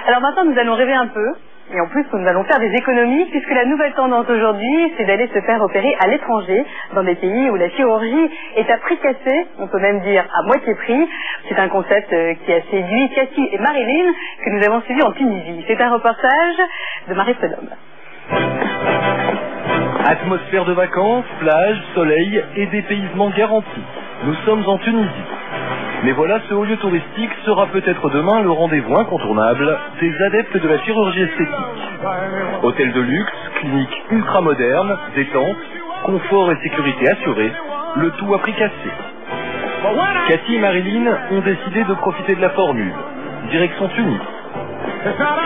Alors maintenant, nous allons rêver un peu. Et en plus, nous allons faire des économies puisque la nouvelle tendance aujourd'hui, c'est d'aller se faire opérer à l'étranger, dans des pays où la chirurgie est à prix cassé, on peut même dire à moitié prix. C'est un concept qui a séduit Cathy et Marilyn, que nous avons suivi en Tunisie. C'est un reportage de Marie Fredom. Atmosphère de vacances, plage, soleil et dépaysement garanti. Nous sommes en Tunisie. Mais voilà, ce haut lieu touristique sera peut-être demain le rendez-vous incontournable des adeptes de la chirurgie esthétique. Hôtel de luxe, clinique ultra moderne, détente, confort et sécurité assurés, le tout à prix cassé. Cathy et Marilyn ont décidé de profiter de la formule. Direction Tunis.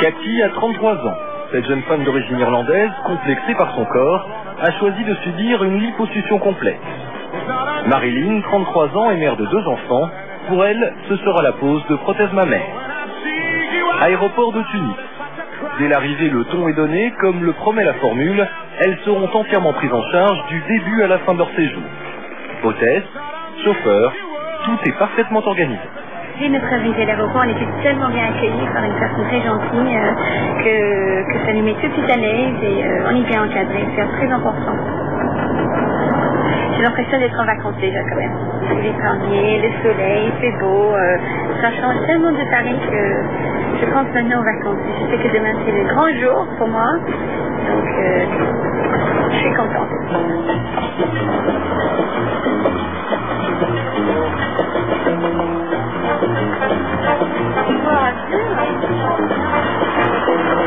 Cathy a 33 ans. Cette jeune femme d'origine irlandaise, complexée par son corps, a choisi de subir une liposuction complète. Marilyn, 33 ans et mère de 2 enfants, pour elle, ce sera la pose de prothèse mammaire. Aéroport de Tunis. Dès l'arrivée, le ton est donné, comme le promet la formule, elles seront entièrement prises en charge du début à la fin de leur séjour. Hôtesse, chauffeur, tout est parfaitement organisé. Dès notre arrivée à l'aéroport, on était tellement bien accueillis par une personne très gentille que ça nous met tout de suite à l'aise et on est bien encadré, c'est très important. J'ai l'impression d'être en vacances déjà quand même. Les palmiers, le soleil, c'est beau, ça change tellement de Paris que je pense maintenant aux vacances. Je sais que demain c'est le grand jour pour moi, donc je suis contente.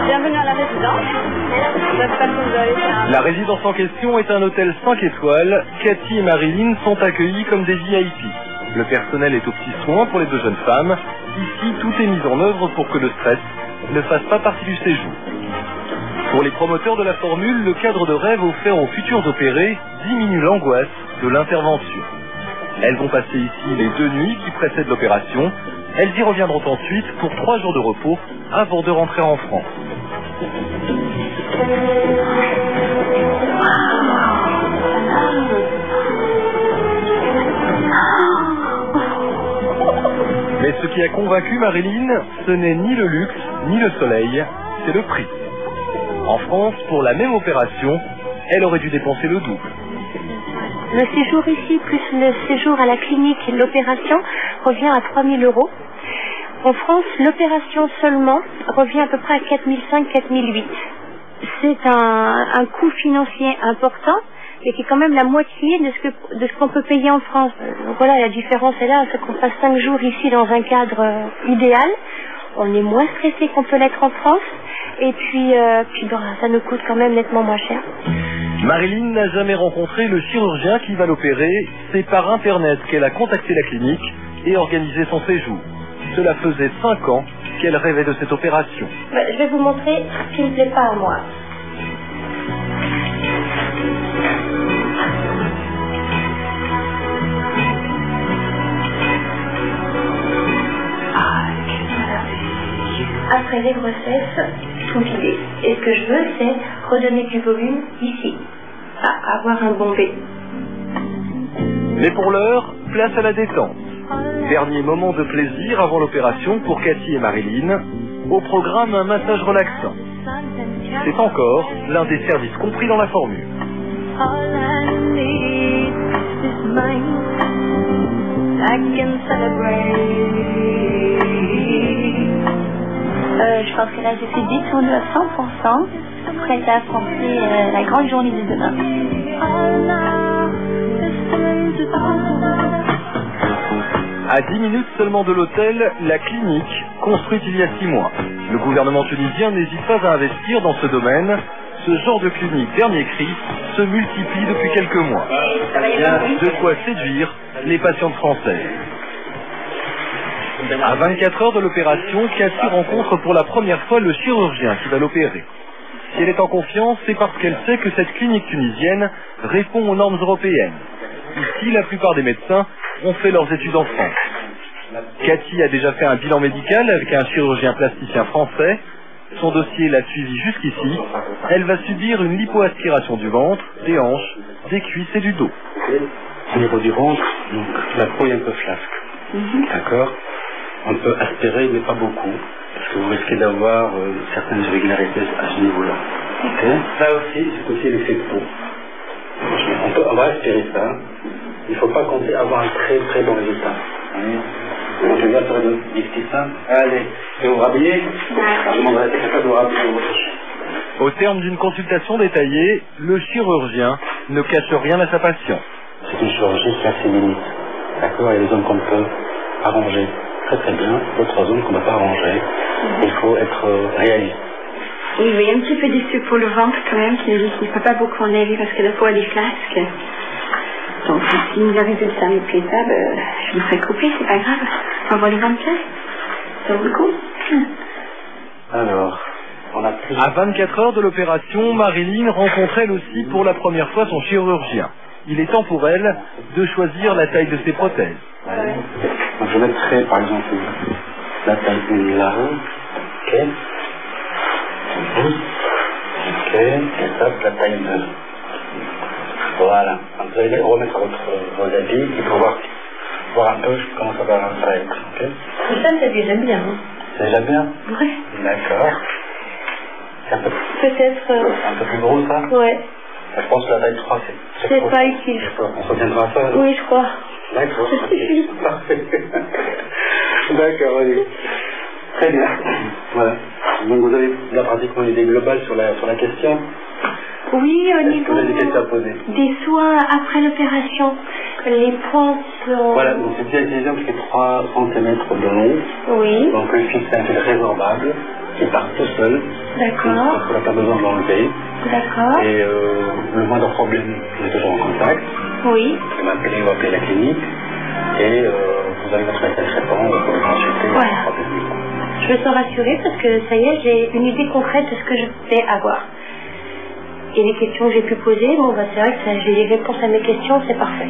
Bienvenue à la résidence. La résidence en question est un hôtel 5 étoiles. Cathy et Marilyn sont accueillis comme des VIP. Le personnel est aux petits soins pour les 2 jeunes femmes. Ici, tout est mis en œuvre pour que le stress ne fasse pas partie du séjour. Pour les promoteurs de la formule, le cadre de rêve offert aux futurs opérés diminue l'angoisse de l'intervention. Elles vont passer ici les 2 nuits qui précèdent l'opération. Elles y reviendront ensuite pour 3 jours de repos avant de rentrer en France. Mais ce qui a convaincu Marilyn, ce n'est ni le luxe, ni le soleil, c'est le prix. En France, pour la même opération, elle aurait dû dépenser le double. Le séjour ici, plus le séjour à la clinique et l'opération, revient à 3 000 €. En France, l'opération seulement revient à peu près à 4 500, 4 800. C'est un coût financier important, mais qui est quand même la moitié de ce qu'on peut payer en France. Donc voilà, la différence est là, c'est qu'on passe 5 jours ici dans un cadre idéal. On est moins stressé qu'on peut l'être en France, et puis ça nous coûte quand même nettement moins cher. Marilyn n'a jamais rencontré le chirurgien qui va l'opérer. C'est par Internet qu'elle a contacté la clinique et organisé son séjour. Cela faisait 5 ans qu'elle rêvait de cette opération. Je vais vous montrer ce qui ne plaît pas à moi. Après les grossesses, tout vidé. Et ce que je veux, c'est redonner du volume ici. Avoir un bon B. Mais pour l'heure, place à la détente. Dernier moment de plaisir avant l'opération pour Cathy et Marilyn. Au programme, un massage relaxant. C'est encore l'un des services compris dans la formule. Je pense que là, je suis détournée à 100%, prête à affronter la grande journée de demain. À 10 minutes seulement de l'hôtel, la clinique, construite il y a 6 mois. Le gouvernement tunisien n'hésite pas à investir dans ce domaine. Ce genre de clinique dernier cri se multiplie depuis quelques mois. Il y a de quoi séduire les patientes françaises. À 24 heures de l'opération, Cathy rencontre pour la première fois le chirurgien qui va l'opérer. Si elle est en confiance, c'est parce qu'elle sait que cette clinique tunisienne répond aux normes européennes. Ici, la plupart des médecins ont fait leurs études en France. Cathy a déjà fait un bilan médical avec un chirurgien plasticien français. Son dossier l'a suivi jusqu'ici. Elle va subir une lipoaspiration du ventre, des hanches, des cuisses et du dos. Au niveau du ventre, donc, la peau est un peu flasque. D'accord. On peut aspirer, mais pas beaucoup. parce que vous risquez d'avoir certaines irrégularités à ce niveau-là. Ok. Ça aussi, c'est aussi l'effet de peau. On va espérer ça. Il ne faut pas compter avoir un très très bon résultat. Donc je vais faire des petits seins. Allez, je vais vous rhabiller. Je demanderai à quelqu'un de vous rhabiller. Au terme d'une consultation détaillée, le chirurgien ne cache rien à sa patiente. C'est une chirurgie qui a ses limites. D'accord. Il y a des zones qu'on peut arranger très très bien, d'autres zones qu'on ne peut pas arranger. Il faut être réaliste. Oui, il y a un petit peu déçu pour le ventre quand même, qui ne peut pas beaucoup en aller parce que la peau elle est flasque. Donc si le résultat me plaît pas, je me ferai couper, c'est pas grave. On va voir le ventre là. Ça vaut le coup. Alors, on a plus... À 24 heures de l'opération, Marilyn rencontre elle aussi pour la première fois son chirurgien. Il est temps pour elle de choisir la taille de ses prothèses. Ouais. Donc je mettrai par exemple la taille 1 là. Ok. Ok. Et ça, la taille 2. Voilà. Donc vous allez remettre vos habits et pour voir un peu comment ça va être. Ok. Ça, c'est déjà bien. Hein. C'est déjà bien? Oui. D'accord. C'est un peu... Peut-être... un peu plus gros ça? Ouais. Je pense que la taille 3 c'est pas utile. On se reviendra à ça? Alors. Oui, je crois. D'accord. Parfait. D'accord, allez. Très bien. Voilà. Donc vous avez là pratiquement une idée globale sur la question. Oui, au niveau des questions à poser. des soins après l'opération, les points sont... Voilà, donc c'est une incision qui fait 3 cm de long. Oui. Donc le fixe c'est un fil résorbable qui part tout seul. D'accord. On n'a pas besoin de l'enlever. D'accord. Et le moindre problème, vous êtes toujours en contact. Oui. Vous m'appelez ou appelez la clinique. Et vous avez votre médecin traitant, vous pouvez consulter. Voilà. Je me sens rassurée parce que ça y est, j'ai une idée concrète de ce que je vais avoir. Et les questions que j'ai pu poser, bon bah c'est vrai que j'ai les réponses à mes questions, c'est parfait.